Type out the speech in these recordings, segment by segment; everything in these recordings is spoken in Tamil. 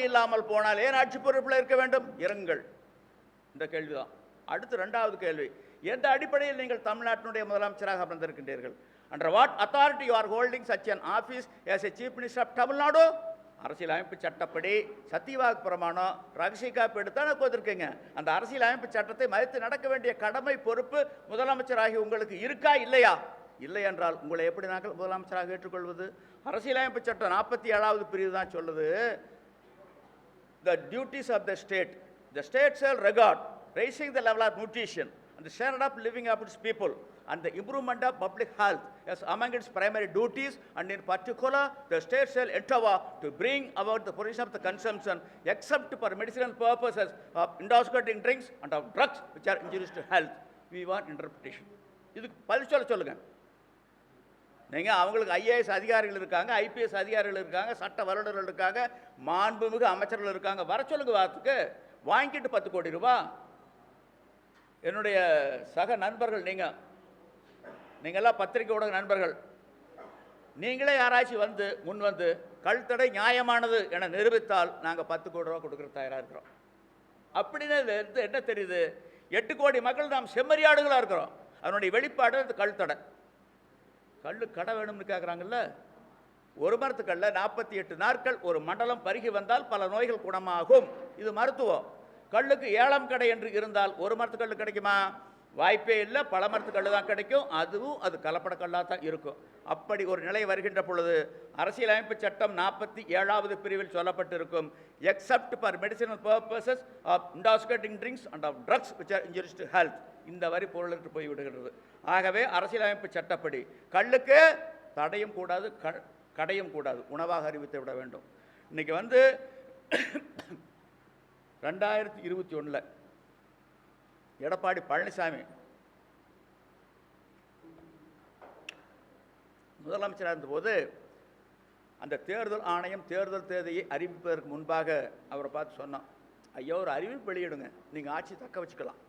இல்லாமல் போனால் ஏன் ஆட்சி பொறுப்பில் இருக்க வேண்டும்? இருங்கள். இந்த கேள்விதான். அடுத்து இரண்டாவது கேள்வி, எந்த அடிப்படையில் நீங்கள் தமிழ்நாட்டினுடைய முதலமைச்சராக அமர்ந்திருக்கின்றீர்கள்? Under what authority you are holding such an office as a chief minister of Tamil Nadu? அரசியலமைப்பு சட்டப்படி சத்தியவாக்கு பிரமாணம் ரகசிய காப்பு எடுத்தானே போதிருக்கீங்க. அந்த அரசியலமைப்பு சட்டத்தை மதித்து நடக்க வேண்டிய கடமை பொறுப்பு முதலமைச்சராகி உங்களுக்கு இருக்கா இல்லையா? இல்லை என்றால் உங்களை எப்படி நாங்கள் முதலமைச்சராக ஏற்றுக்கொள்வது? அரசியலமைப்பு சட்டம் 47வது பிரிவு தான் சொல்லுது, the duties of the state shall regard raising the level of nutrition and the standard of living of its people and the improvement of public health as among its primary duties, and in particular the state shall endeavor to bring about the provision of the consumption except for medicinal purposes of intoxicating drinks and of drugs which are injurious to health. We want interpretation. இதுக்கு பதில் சொல்லுங்க. நீங்கள் அவங்களுக்கு ஐஏஎஸ் அதிகாரிகள் இருக்காங்க, ஐபிஎஸ் அதிகாரிகள் இருக்காங்க, சட்ட வல்லுநர்கள் இருக்காங்க, மாண்புமிகு அமைச்சர்கள் இருக்காங்க, வர சொல்லுங்க. வாரத்துக்கு வாங்கிட்டு 10 கோடி ரூபா. என்னுடைய சக நண்பர்கள், நீங்கள்லாம் பத்திரிகை ஊடக நண்பர்கள், நீங்களே யாராச்சும் முன் வந்து கழுத்தடை நியாயமானது என நிரூபித்தால் நாங்கள் 10 கோடி ரூபா கொடுக்குற தயாராக இருக்கிறோம். அப்படின்னு என்ன தெரியுது? 8 கோடி மக்கள் நாம் செம்மறியாடுகளாக இருக்கிறோம். அதனுடைய வெளிப்பாடு அந்த கழுத்தடை. கல்லு கடை வேணும்னு கேட்குறாங்கல்ல. ஒரு மரத்துக்கல்ல 48 நாட்கள் ஒரு மண்டலம் பருகி வந்தால் பல நோய்கள் குணமாகும். இது மருத்துவம். கல்லுக்கு ஏலம் கடை என்று இருந்தால் ஒரு மரத்துக்கல் கிடைக்குமா? வாய்ப்பே இல்லை. பல மரத்துக்கல் தான் கிடைக்கும். அதுவும் அது கலப்படக்கல்லாக தான் இருக்கும். அப்படி ஒரு நிலை வருகின்ற பொழுது அரசியலமைப்பு சட்டம் 47வது பிரிவில் சொல்லப்பட்டிருக்கும், except for medicinal purposes of intoxicating drinks and of drugs which are injurious to health. இந்த வரி பொருளுக்கு போய்விடுகிறது. ஆகவே அரசியலமைப்பு சட்டப்படி கல்லுக்கு தடையும் கூடாது, கடையும் கூடாது, உணவாக அறிவித்து விட வேண்டும். இன்னைக்கு 2021 எடப்பாடி பழனிசாமி முதலமைச்சராக இருந்தபோது அந்த தேர்தல் ஆணையம் தேர்தல் தேதியை அறிவிப்பதற்கு முன்பாக அவரை பார்த்து சொன்னான், ஐயோ ஒரு அறிவிப்பு வெளியிடுங்க, நீங்கள் ஆட்சி தக்க வச்சுக்கலாம்.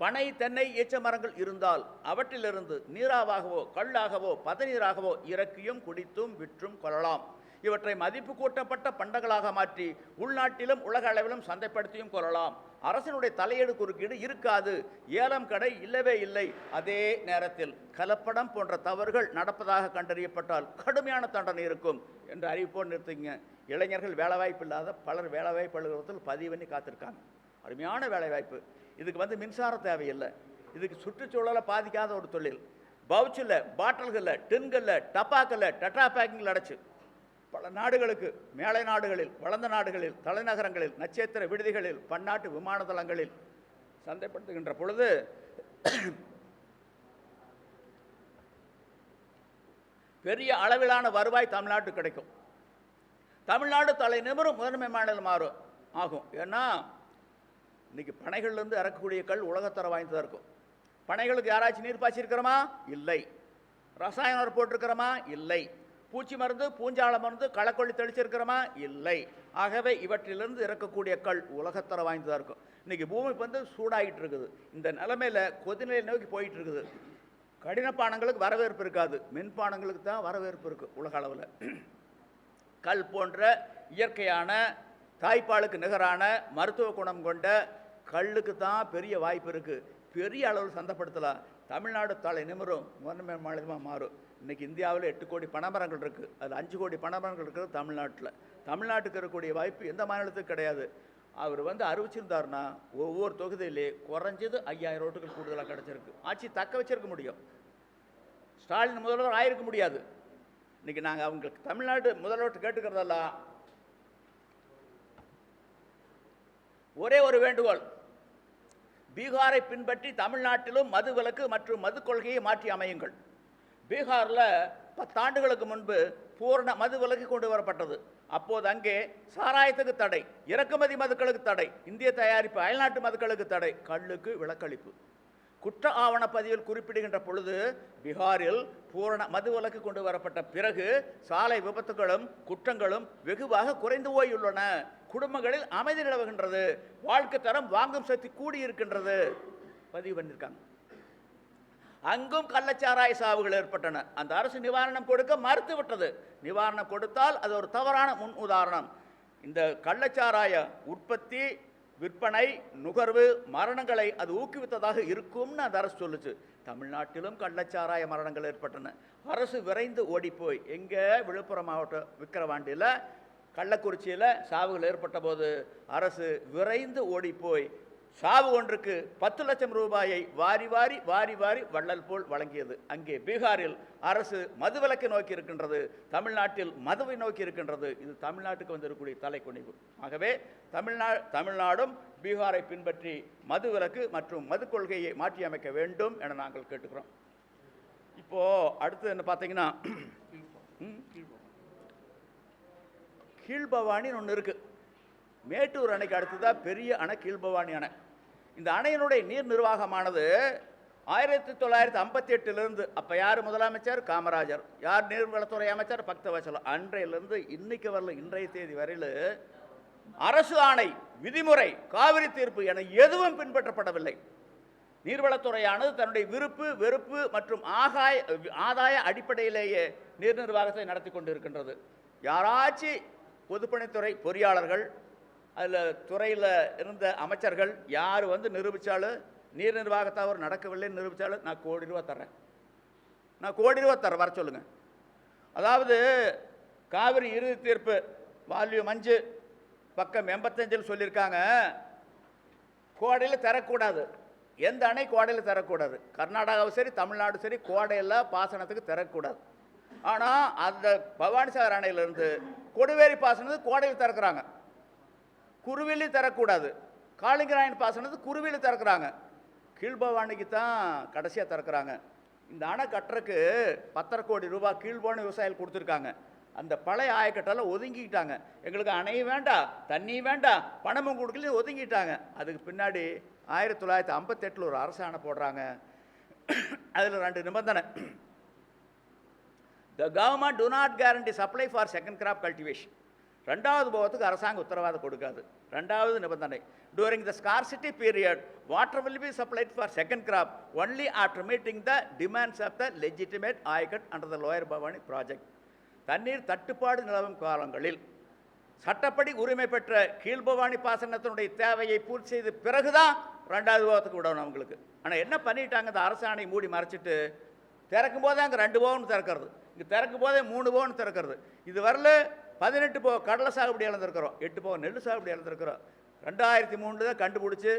பனை, தென்னை, ஈச்ச மரங்கள் இருந்தால் அவற்றிலிருந்து நீராவாகவோ கல்லாகவோ பதநீராகவோ இறக்கியும் குடித்தும் விற்றும் கொள்ளலாம். இவற்றை மதிப்பு கூட்டப்பட்ட பண்டங்களாக மாற்றி உள்நாட்டிலும் உலக அளவிலும் சந்தைப்படுத்தியும் கொள்ளலாம். அரசினுடைய தலையீடு குறுக்கீடு இருக்காது. ஏலம் கடை இல்லவே இல்லை. அதே நேரத்தில் கலப்படம் போன்ற தவறுகள் நடப்பதாக கண்டறியப்பட்டால் கடுமையான தண்டனை இருக்கும் என்று அறிவிப்போடு நிறுத்திங்க. இளைஞர்கள் வேலைவாய்ப்பு இல்லாத பலர் வேலைவாய்ப்பு அலுவலகத்தில் பதிவு பண்ணி காத்திருக்காங்க. அருமையான வேலைவாய்ப்பு. இதுக்கு மின்சாரம் தேவையில்லை. இதுக்கு சுற்றுச்சூழலை பாதிக்காத ஒரு தொழில். பவுச்சில், பாட்டில்களில், டின்களில், டப்பாக்களில், டெட்ரா பேக்கிங்கில் அடைச்சு பல நாடுகளுக்கு, மேலை நாடுகளில், வளர்ந்த நாடுகளில், தலைநகரங்களில், நட்சத்திர விடுதிகளில், பன்னாட்டு விமான தளங்களில் சந்தைப்படுத்துகின்ற பொழுது பெரிய அளவிலான வருவாய் தமிழ்நாட்டுக்கு கிடைக்கும். தமிழ்நாடு தலை நிமிரும் முதன்மை மாநிலம் ஆகும். ஏன்னா இன்னைக்கு பனைகள்லேருந்து இறக்கக்கூடிய கல் உலகத்தர வாய்ந்ததாக இருக்கும். பனைகளுக்கு யாராச்சும் நீர் பாய்ச்சிருக்கிறோமா? இல்லை. ரசாயனம் போட்டிருக்கிறோமா? இல்லை. பூச்சி மருந்து, பூஞ்சால மருந்து, களக்கொல்லி தெளிச்சிருக்கிறோமா? இல்லை. ஆகவே இவற்றிலிருந்து இறக்கக்கூடிய கல் உலகத்தர வாய்ந்ததாக இருக்கும். இன்றைக்கி பூமி சூடாகிட்டு இருக்குது. இந்த நிலைமையில் கொதிநிலை நோக்கி போயிட்டு இருக்குது. கடின பானங்களுக்கு வரவேற்பு இருக்காது, மென்பானங்களுக்கு தான் வரவேற்பு இருக்குது உலக அளவில். கல் போன்ற இயற்கையான தாய்ப்பாலுக்கு நிகரான மருத்துவ குணம் கொண்ட கல்லுக்கு தான் பெரிய வாய்ப்பு இருக்குது. பெரிய அளவில் சந்தைப்படுத்தலாம். தமிழ்நாடு தலை நிமிரும் முதன்மை மாநிலமாக மாறும். இன்றைக்கி இந்தியாவில் 8 கோடி பனைமரங்கள் இருக்குது. அதில் 5 கோடி பனைமரங்கள் இருக்கிறது தமிழ்நாட்டில். தமிழ்நாட்டுக்கு இருக்கக்கூடிய வாய்ப்பு எந்த மாநிலத்துக்கும் கிடையாது. அவர் அறிவிச்சிருந்தாருன்னா ஒவ்வொரு தொகுதியிலே குறைஞ்சது 5000 ஓட்டுகள் கூடுதலாக கிடச்சிருக்கு. ஆட்சி தக்க வச்சிருக்க முடியும். ஸ்டாலின் முதல்வர் ஆயிருக்க முடியாது. இன்றைக்கி நாங்கள் அவங்களுக்கு தமிழ்நாடு முதல்வர் கேட்டுக்கிறதெல்லாம் ஒரே ஒரு வேண்டுகோள், பீகாரை பின்பற்றி தமிழ்நாட்டிலும் மது விலக்கு மற்றும் மது கொள்கையை மாற்றி அமையுங்கள். பீகாரில் 10 ஆண்டுகளுக்கு முன்பு பூரண மது விலக்கு கொண்டு வரப்பட்டது. அப்போது அங்கே சாராயத்துக்கு தடை, இறக்குமதி மதுக்களுக்கு தடை, இந்திய தயாரிப்பு அயல்நாட்டு மதுக்களுக்கு தடை, கள்ளுக்கு விலக்களிப்பு. குற்ற ஆவணப்பதிவில் குறிப்பிடுகின்ற பொழுது பீகாரில் பூரண மது விலக்கு கொண்டு வரப்பட்ட பிறகு சாலை விபத்துகளும் குற்றங்களும் வெகுவாக குறைந்து போயுள்ளன. குடும்பங்களில் அமைதி நிலவுகின்றது. வாழ்க்கை தரம் வாங்கும் சக்தி கூடியிருக்கின்றது. பதிவு பண்ணியிருக்காங்க. அங்கும் கள்ளச்சாராய சாவுகள் ஏற்பட்டன. அந்த அரசு நிவாரணம் கொடுக்க மறுத்துவிட்டது. நிவாரணம் கொடுத்தால் அது ஒரு தவறான முன் உதாரணம். இந்த கள்ளச்சாராய உற்பத்தி, விற்பனை, நுகர்வு, மரணங்களை அது ஊக்குவித்ததாக இருக்கும்னு அந்த அரசு சொல்லுச்சு. தமிழ்நாட்டிலும் கள்ளச்சாராய மரணங்கள் ஏற்பட்டன. அரசு விரைந்து ஓடிப்போய் எங்கே விழுப்புரம் மாவட்டம் விக்கிரவாண்டியில், கள்ளக்குறிச்சியில் சாவுகள் ஏற்பட்ட போது அரசு விரைந்து ஓடிப்போய் சாவு ஒன்றுக்கு 10 லட்சம் ரூபாயை வாரி வாரி வாரி வாரி வள்ளல் போல் வழங்கியது. அங்கே பீகாரில் அரசு மதுவிலக்கை நோக்கி இருக்கின்றது, தமிழ்நாட்டில் மதுவை நோக்கி இருக்கின்றது. இது தமிழ்நாட்டுக்கு வந்திருக்கக்கூடிய தலைக்குனிவு. ஆகவே தமிழ்நாடும் பீகாரை பின்பற்றி மதுவிலக்கு மற்றும் மது கொள்கையை மாற்றி அமைக்க வேண்டும் என நாங்கள் கேட்டுக்கிறோம். இப்போது அடுத்து என்ன பார்த்தீங்கன்னா, கீழ்பவானின்னு ஒன்று இருக்குது. மேட்டூர் அணைக்கு அடுத்ததாக பெரிய அணை கீழ்பவானி அணை. இந்த அணையினுடைய நீர் நிர்வாகமானது 1958 அப்போ யார் முதலமைச்சர்? காமராஜர். யார் நீர்வளத்துறை அமைச்சர்? பக்தவச்சலம். அன்றையிலிருந்து இன்னைக்கு வரல, இன்றைய தேதி வரையில் அரசு ஆணை, விதிமுறை, காவிரி தீர்ப்பு என எதுவும் பின்பற்றப்படவில்லை. நீர்வளத்துறையானது தன்னுடைய விருப்பு, வெறுப்பு மற்றும் ஆதாய அடிப்படையிலேயே நீர் நிர்வாகத்தை நடத்தி கொண்டு இருக்கின்றது. யாராச்சும் பொதுப்பணித்துறை பொறியாளர்கள், அதில் துறையில் இருந்த அமைச்சர்கள் யார் வந்து நிரூபித்தாலும் நீர் நிர்வாகத்தை அவர் நடக்கவில்லைன்னு நிரூபித்தாலும் நான் கோடி ரூபா தர்றேன், நான் கோடி ரூபா தரேன், வர சொல்லுங்கள். அதாவது காவிரி இறுதி தீர்ப்பு வால்யூம் 5 பக்கம் 85 சொல்லியிருக்காங்க, கோடையில் தரக்கூடாது. எந்த அணை கோடையில் தரக்கூடாது. கர்நாடகாவும் சரி தமிழ்நாடும் சரி கோடையில் பாசனத்துக்கு தரக்கூடாது. ஆனால் அந்த பவானிசாகர் அணையிலிருந்து கொடிவேரி பாசனத்துக்கு கோடையில் திறக்கிறாங்க, குருவிலி தரக்கூடாது. காளிங்கராயன் பாசனத்துக்கு குருவிலி திறக்கிறாங்க, கீழ்பவானிக்கு தான் கடைசியாக திறக்கிறாங்க. இந்த அணை கட்டுறதுக்கு 10 கோடி ரூபாய் கீழ்பவானி விவசாயிகள் கொடுத்துருக்காங்க. அந்த பழைய ஆயக்கட்டெல்லாம் ஒதுங்கிக்கிட்டாங்க. எங்களுக்கு அணையும் வேண்டாம், தண்ணியும் வேண்டாம், பணமும் கொடுக்கல, ஒதுங்கிட்டாங்க. அதுக்கு பின்னாடி 1958 ஒரு அரசாணை போடுறாங்க. அதில் 2 நிபந்தனை. The government do not guarantee supply for second crop cultivation. ரெண்டாவது போகத்துக்கு அரசாங்கம் உத்தரவாதம் கொடுக்காது. ரெண்டாவது நிபந்தனை, during the scarcity period water will be supplied for second crop only after meeting the demands of the legitimate ayacut under the lower Bhavani project. தண்ணீர் தட்டுப்பாடு நிலவும் காலங்களில் சட்டப்படி உரிமை பெற்ற கீழ்பவானி பாசனத்தினுடைய தேவையை பூர்த்தி செய்த பிறகுதான் ரெண்டாவது போகத்துக்கு விடணும் அவங்களுக்கு. ஆனால் என்ன பண்ணிட்டாங்க, இந்த அரசாணை மூடி மறைச்சிட்டு திறக்கும் போதே அங்கே 2 போகம்னு திறக்கிறது, இங்கே திறக்கும் போதே 3 போகம்னு திறக்கிறது. இது வரல 18 போக கடலை சாகுபடி இழந்திருக்கிறோம், 8 போக நெல் சாகுபடி இழந்திருக்கிறோம். 2003 தான் கண்டுபிடிச்சி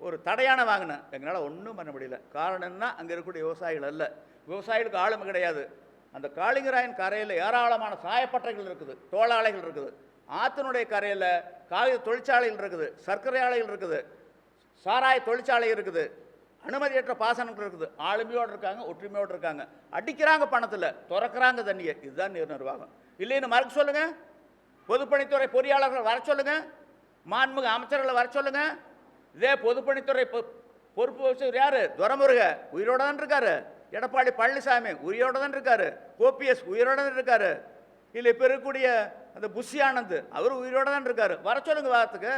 ஒரு தடையான வாங்கினேன். எங்களால் ஒன்றும் பண்ண முடியல. காரணம் என்ன, அங்கே இருக்கக்கூடிய விவசாயிகள் அல்ல, விவசாயிகளுக்கு ஆளுமை கிடையாது. அந்த காளிங்கராயன் கரையில் ஏராளமான சாயப்பட்டறைகள் இருக்குது, தோளாலைகள் இருக்குது. ஆற்றினுடைய கரையில் காகித தொழிற்சாலைகள் இருக்குது, சர்க்கரை ஆலைகள் இருக்குது, சாராய தொழிற்சாலை இருக்குது, அனுமதியற்ற பாசனங்கள் இருக்குது. ஆளுமையோடு இருக்காங்க, ஒற்றுமையோடு இருக்காங்க. அடிக்கிறாங்க பணத்தில், திறக்கிறாங்க தண்ணியை. இதுதான் நீர் நிர்வாகம். இல்லைன்னு மறுக்க சொல்லுங்கள். பொதுப்பணித்துறை பொறியாளர்கள் வர சொல்லுங்கள், மாண்புமிகு அமைச்சர்களை வர சொல்லுங்கள். இதே பொதுப்பணித்துறை பொறுப்பு வச்சவர் யார்? துரைமுருக உயிரோடு தான் இருக்காரு. எடப்பாடி பழனிசாமி உயிரோடு தான் இருக்காரு. ஓபிஎஸ் உயிரோடு தான் இருக்காரு. இல்லை இப்போ இருக்கக்கூடிய அந்த புஷி ஆனந்த் அவர் உயிரோடு தான் இருக்காரு. வர சொல்லுங்க வாரத்துக்கு.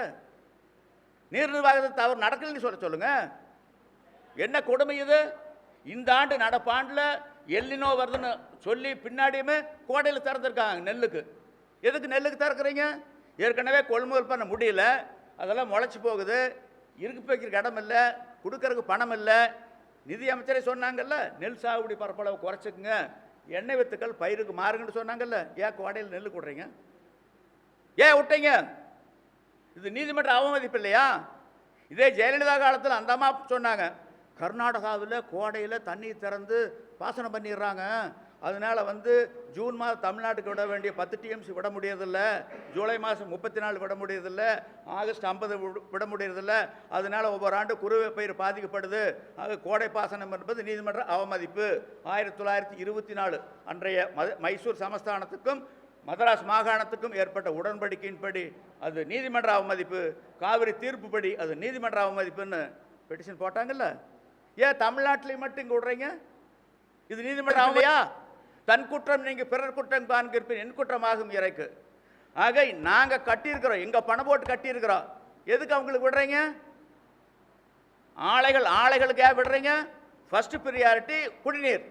நீர் நிர்வாகத்தை தவறு நடக்கலன்னு சொல்ல சொல்லுங்க. என்ன கொடுமை இது? இந்த ஆண்டு நடப்பாண்டில் எல்லினோ வருதுன்னு சொல்லி பின்னாடியுமே கோடையில் திறந்துருக்காங்க நெல்லுக்கு. எதுக்கு நெல்லுக்கு திறக்கிறீங்க? ஏற்கனவே கொள்முதல் பண்ண முடியல, அதெல்லாம் முளைச்சி போகுது, இருக்கு வைக்கிறதுக்கு இடம் இல்லை, கொடுக்கறதுக்கு பணம் இல்லை. நிதி அமைச்சரே சொன்னாங்கல்ல, நெல் சாகுபடி பரப்பளவு குறைச்சிக்குங்க, எண்ணெய் வித்துக்கள் பயிருக்கு மாறுங்கன்னு சொன்னாங்கல்ல. ஏன் கோடையில் நெல் கொடுறீங்க? ஏன் விட்டீங்க? இது நீதிமன்ற அவமதிப்பு இல்லையா? இதே ஜெயலலிதா காலத்தில் அந்த அம்மா சொன்னாங்க, கர்நாடகாவில் கோடையில் தண்ணி திறந்து பாசனம் பண்ணிடுறாங்க, அதனால் ஜூன் மாதம் தமிழ்நாட்டுக்கு விட வேண்டிய 10 TMC விட முடியறதில்ல, ஜூலை மாதம் 34 விட முடியறதில்ல, ஆகஸ்ட் 50 விட முடியறதில்ல, அதனால் ஒவ்வொரு ஆண்டு குறுவை பயிர் பாதிக்கப்படுது. ஆக கோடை பாசனம் என்பது நீதிமன்ற அவமதிப்பு. 1924 அன்றைய மைசூர் சமஸ்தானத்துக்கும் மதராஸ் மாகாணத்துக்கும் ஏற்பட்ட உடன்படிக்கையின்படி அது நீதிமன்ற அவமதிப்பு, காவிரி தீர்ப்புப்படி அது நீதிமன்ற அவமதிப்புன்னு பெட்டிஷன் போட்டாங்கல்ல. ஏன் தமிழ்நாட்டில் மட்டும் இங்கே விடுறீங்க? இது நீதிமன்றம் ஆகலையா? தன் குற்றம் நீங்கள் பிறர் குற்றம் காண்கிறீர்கள், என் குற்றமாகும் இறைக்கு. ஆக நாங்கள் கட்டியிருக்கிறோம், எங்கள் பணம் போட்டு கட்டியிருக்கிறோம், எதுக்கு அவங்களுக்கு விடுறீங்க? ஆலைகளுக்கு ஏன் விடுறீங்க? ஃபர்ஸ்ட் ப்ரியாரிட்டி குடிநீர்,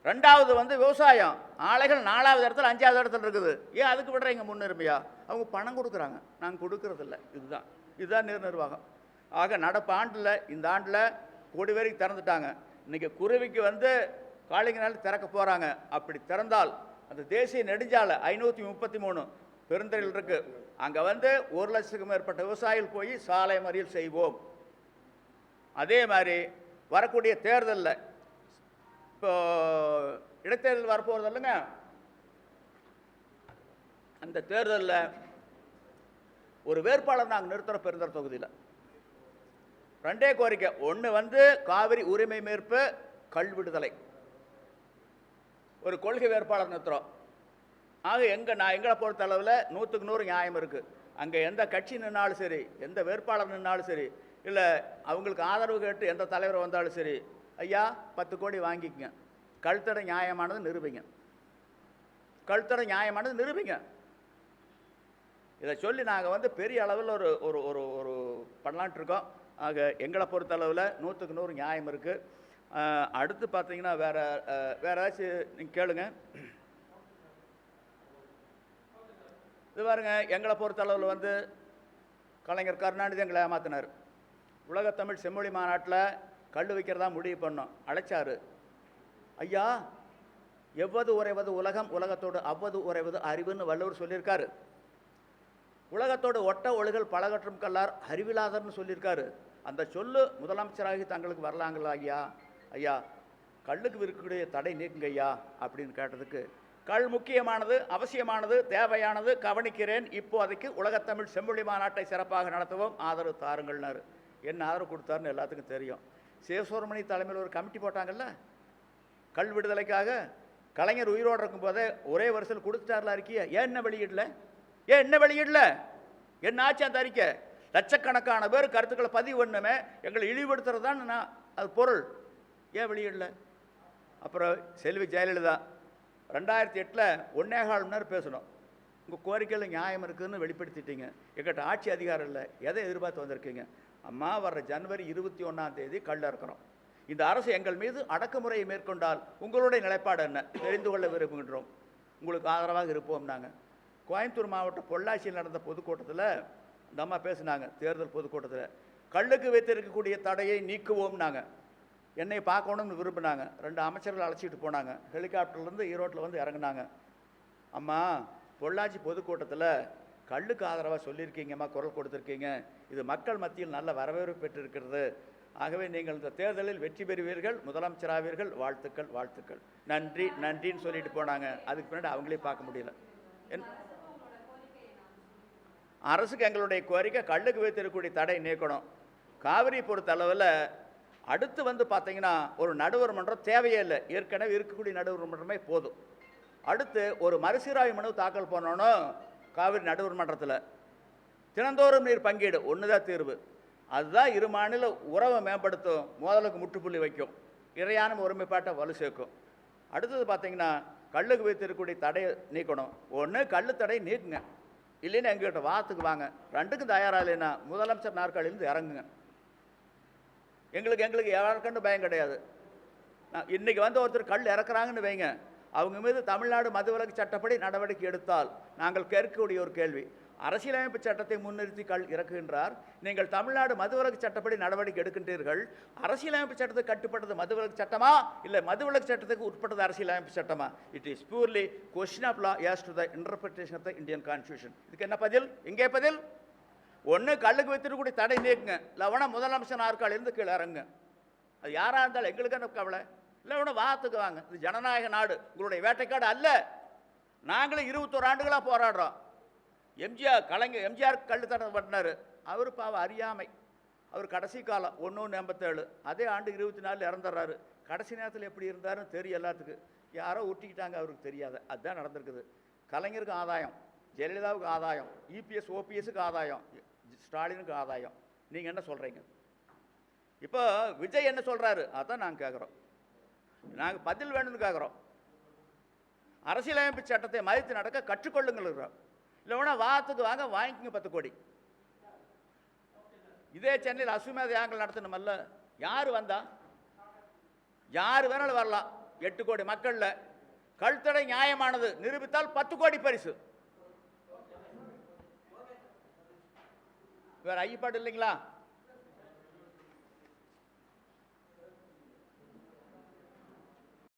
ரெண்டாவது விவசாயம், ஆலைகள் 4வது இடத்துல 5வது இடத்துல இருக்குது. ஏன் அதுக்கு விடுறீங்க முன்னுரிமையா? அவங்க பணம் கொடுக்குறாங்க, நாங்கள் கொடுக்கறதில்ல. இதுதான் நிர்வாகம். ஆக நடப்பு இந்த ஆண்டில் கோடி வரைக்கும் திறந்துட்டாங்க. இன்றைக்கி குருவிக்கு காளிங்கனால் திறக்க போகிறாங்க. அப்படி திறந்தால் அந்த தேசிய நெடுஞ்சாலை 533 பெருந்தரையில் இருக்கு, அங்கே 1,00,000க்கும் மேற்பட்ட விவசாயிகள் போய் சாலை மறியல் செய்வோம். அதே மாதிரி வரக்கூடிய தேர்தலில் இப்போ இடைத்தேர்தல் வரப்போகிறது இல்லைங்க, அந்த தேர்தலில் ஒரு வேட்பாளர் நாங்கள் நிறுத்துகிற பெருந்தர தொகுதியில் 2 கோரிக்கை. ஒன்று காவிரி உரிமை மீட்பு கள் விடுதலை, ஒரு கொள்கை வேட்பாளர் நிறுத்துகிறோம். ஆக எங்களை பொறுத்த அளவில் 100க்கு 100 நியாயம் இருக்குது. அங்கே எந்த கட்சி நின்னாலும் சரி, எந்த வேட்பாளர் நின்னாலும் சரி, இல்லை அவங்களுக்கு ஆதரவு கேட்டு எந்த தலைவர் வந்தாலும் சரி, ஐயா 10 கோடி வாங்கிக்கங்க, கழுத்தடை நியாயமானது நிரூபிங்க, கழுத்தடை நியாயமானது நிரூபிங்க. இதை சொல்லி நாங்கள் பெரிய அளவில் ஒரு ஒரு ஒரு ஒரு பண்ணலான்ட்டு இருக்கோம். ஆக எங்களை பொறுத்தளவில் 100க்கு 100 நியாயம் இருக்குது. அடுத்து பார்த்தீங்கன்னா வேறு ஏதாச்சும் நீங்கள் கேளுங்க. இது பாருங்க, எங்களை பொறுத்தளவில் கலைஞர் கருணாநிதி எங்களை ஏமாத்தினார். உலகத்தமிழ் செம்மொழி மாநாட்டில் கல் வைக்கிறதா முடிவு பண்ணோம், அழைச்சார். ஐயா, எவ்வது உறைவது உலகம், உலகத்தோடு அவ்வது உறைவது அறிவுன்னு வள்ளுவர் சொல்லியிருக்காரு. உலகத்தோடு ஒட்ட ஒழுகல் பழகற்றும் கல்லார் அறிவிலாதர்னு சொல்லியிருக்காரு. அந்த சொல்லு முதலமைச்சராகி தங்களுக்கு வரலாங்களா ஐயா? ஐயா, கல்லுக்கு இருக்கக்கூடிய தடை நீக்குங்க ஐயா அப்படின்னு கேட்டதுக்கு, கல் முக்கியமானது, அவசியமானது, தேவையானது, கவனிக்கிறேன், இப்போதைக்கு உலகத்தமிழ் செம்மொழி மாநாட்டை சிறப்பாக நடத்துவோம், ஆதரவு தாருங்கள்னாரு. என்ன ஆதரவு கொடுத்தாருன்னு எல்லாத்துக்கும் தெரியும். சிவசுப்ரமணி தலைமையில் ஒரு கமிட்டி போட்டாங்கல்ல கல் விடுதலைக்காக. கலைஞர் உயிரோடு இருக்கும்போதே ஒரே வருஷத்தில் கொடுத்துட்டார்ல அறிக்கையை. ஏன் என்ன வெளியிடல? என்ன ஆச்சு அந்த அறிக்கை? லட்சக்கணக்கான பேர் கருத்துக்களை பதிவு பண்ணுமே, எங்களை இழிவுபடுத்துறது தான் நான் அது பொருள். ஏன் வெளியிடல? அப்புறம் செல்வி ஜெயலலிதா 2008 1.25 மணி நேரம் பேசணும். உங்கள் கோரிக்கையில் நியாயம் இருக்குதுன்னு வெளிப்படுத்திட்டீங்க. எங்கிட்ட ஆட்சி அதிகாரம் இல்லை, எதை எதிர்பார்த்து வந்திருக்கீங்க? அம்மா, வர்ற ஜனவரி 21ஆம் தேதி கல் இறக்குறோம். இந்த அரசு எங்கள் மீது அடக்குமுறையை மேற்கொண்டால் உங்களுடைய நிலைப்பாடு என்ன தெரிந்து கொள்ள விரும்புகின்றோம். உங்களுக்கு ஆதரவாக இருப்போம். நாங்கள் கோயம்புத்தூர் மாவட்டம் பொள்ளாச்சியில் நடந்த பொதுக்கூட்டத்தில் இந்த அம்மா பேசினாங்க. தேர்தல் பொதுக்கூட்டத்தில் கல்லுக்கு வைத்திருக்கக்கூடிய தடையை நீக்குவோம். நாங்கள் என்னை பார்க்கணும்னு விரும்பினாங்க. 2 அமைச்சர்கள் அழைச்சிட்டு போனாங்க. ஹெலிகாப்டர்லேருந்து ஈரோட்டில் இறங்குனாங்க. அம்மா, பொள்ளாச்சி பொதுக்கூட்டத்தில் கல்லுக்கு ஆதரவாக சொல்லியிருக்கீங்கம்மா, குரல் கொடுத்துருக்கீங்க. இது மக்கள் மத்தியில் நல்ல வரவேற்பு பெற்றிருக்கிறது. ஆகவே நீங்கள் இந்த தேர்தலில் வெற்றி பெறுவீர்கள், முதலமைச்சராவீர்கள், வாழ்த்துக்கள் வாழ்த்துக்கள், நன்றி நன்றின்னு சொல்லிட்டு போனாங்க. அதுக்கு பின்னாடி அவங்களே பார்க்க முடியல. அரசுக்கு எங்களுடைய கோரிக்கை கல்லுக்கு வைத்திருக்கக்கூடிய தடை நீக்கணும். காவிரி பொறுத்த அளவில் அடுத்து பார்த்தீங்கன்னா ஒரு நடுவர் மன்றம் தேவையே இல்லை, ஏற்கனவே இருக்கக்கூடிய நடுவர் மன்றமே போதும். அடுத்து ஒரு மறுசீராய்வு மனு தாக்கல் பண்ணணும். காவிரி நடுவர் மன்றத்தில் தினந்தோறும் நீர் பங்கீடு ஒன்று தான் தீர்வு. அதுதான் இரு மாநில உறவை மேம்படுத்தும், மோதலுக்கு முற்றுப்புள்ளி வைக்கும், இறையான ஒருமைப்பாட்டை வலு சேர்க்கும். அடுத்தது பார்த்தீங்கன்னா கல்லுக்கு வைத்திருக்கக்கூடிய தடையை நீக்கணும். ஒன்று கல்லு தடை நீக்குங்க, இல்லைன்னா எங்ககிட்ட வாத்துக்கு வாங்க. 2க்கும் தயாராக இல்லைன்னா முதலமைச்சர் நாற்காலியிலிருந்து இறங்குங்க. எங்களுக்கு யாருக்குன்னு பயம் கிடையாது. இன்றைக்கி ஒருத்தர் கல் இறக்குறாங்கன்னு வைங்க, அவங்க மீது தமிழ்நாடு மதுவிலக்கு சட்டப்படி நடவடிக்கை எடுத்தால் நாங்கள் கேட்கக்கூடிய ஒரு கேள்வி, அரசியலமைப்பு சட்டத்தை முன்னிறுத்தி கல் இறக்குகின்றார், நீங்கள் தமிழ்நாடு மதுவிலக்கு சட்டப்படி நடவடிக்கை எடுக்கின்றீர்கள். அரசியலமைப்பு சட்டத்துக்கு கட்டுப்பட்டது மதுவிலக்கு சட்டமா, இல்லை மதுவிலக்கு சட்டத்துக்கு உட்பட்டது அரசியலமைப்பு சட்டமா? It is purely question of law as to the interpretation of the Indian Constitution. இதுக்கு என்ன பதில்? இங்கே பதில். ஒன்று கல்லுக்கு வைத்திருக்கக்கூடிய தடை நீக்குங்க, இல்லைனா முதலமைச்சர் நாற்காலியிலிருந்து கீழே இறங்குங்க. அது யாராக இருந்தாலும் எங்களுக்கு என்ன கவலை? இல்லை வாத்துக்கு வாங்க. இது ஜனநாயக நாடு, உங்களுடைய வேட்டைக்காடு அல்ல. நாங்களும் 21 ஆண்டுகளாக போராடுறோம். எம்ஜிஆர் கல் தடை பண்ணார். அவர் பாவம் அறியாமை, அவர் கடைசி காலம் 1187, அதே ஆண்டு 24 இறந்துடுறாரு. கடைசி நேரத்தில் எப்படி இருந்தாருன்னு தெரியும் எல்லாத்துக்கு. யாரோ ஊட்டிக்கிட்டாங்க, அவருக்கு தெரியாது. அதுதான் நடந்திருக்குது. கலைஞருக்கு ஆதாயம், ஜெயலலிதாவுக்கு ஆதாயம், இபிஎஸ் ஓபிஎஸ்க்கு ஆதாயம், ஸ்டாலினுக்கு ஆதாயம். நீங்கள் என்ன சொல்கிறீங்க? இப்போ விஜய் என்ன சொல்கிறாரு? அதான் நாங்கள் கேட்குறோம். நாங்கள் பதில் வேணும்னு கேட்குறோம். அரசியலமைப்பு சட்டத்தை மதித்து நடக்க கற்றுக்கொள்ளுங்கள். இல்லைன்னா வாத்துக்கு வாங்க, வாங்கிக்கங்க 10 கோடி. இதே சென்னையில் அசுமேத யாங்கள் நடத்தணுமல்ல, யார் வந்தா? யார் வேணாலும் வரலாம். 8 கோடி மக்களில் கழுத்தடை நியாயமானது நிரூபித்தால் 10 கோடி பரிசு. வேறு ஐயப்பாடு இல்லைங்களா?